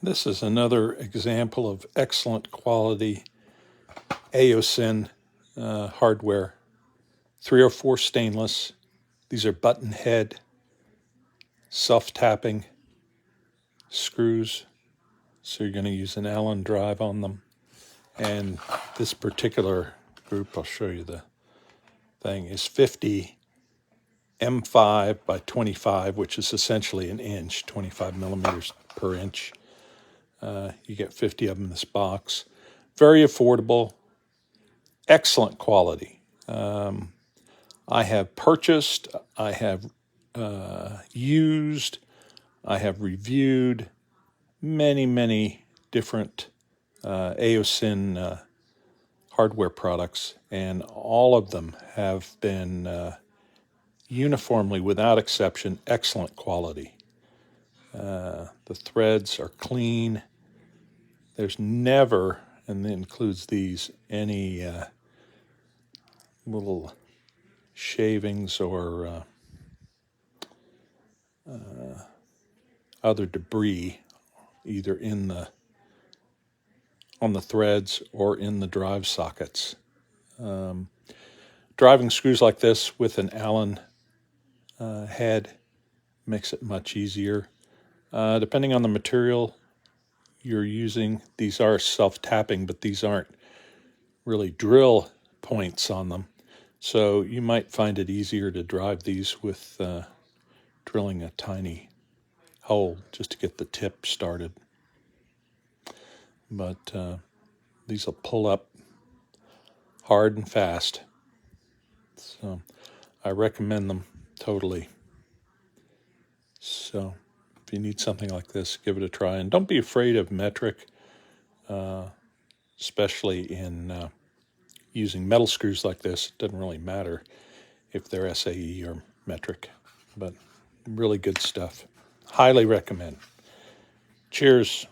This is another example of excellent quality AOSIN hardware. 304 stainless. These are button head, self-tapping screws. So you're going to use an Allen drive on them. And this particular group, I'll show you the thing, is 50 M5 by 25, which is essentially an inch, 25 millimeters per inch. You get 50 of them in this box. Very affordable, excellent quality. I have purchased, I have used, I have reviewed many different AOSIN hardware products, and all of them have been uniformly, without exception, excellent quality. The threads are clean. There's never, and that includes these, any little shavings or other debris, either on the threads or in the drive sockets. Driving screws like this with an Allen head makes it much easier. Depending on the material you're using, these are self-tapping, but these aren't really drill points on them. So you might find it easier to drive these with drilling a tiny hole just to get the tip started. But these will pull up hard and fast. So I recommend them totally. So if you need something like this, give it a try. And don't be afraid of metric, especially in using metal screws like this. It doesn't really matter if they're SAE or metric, but really good stuff. Highly recommend. Cheers.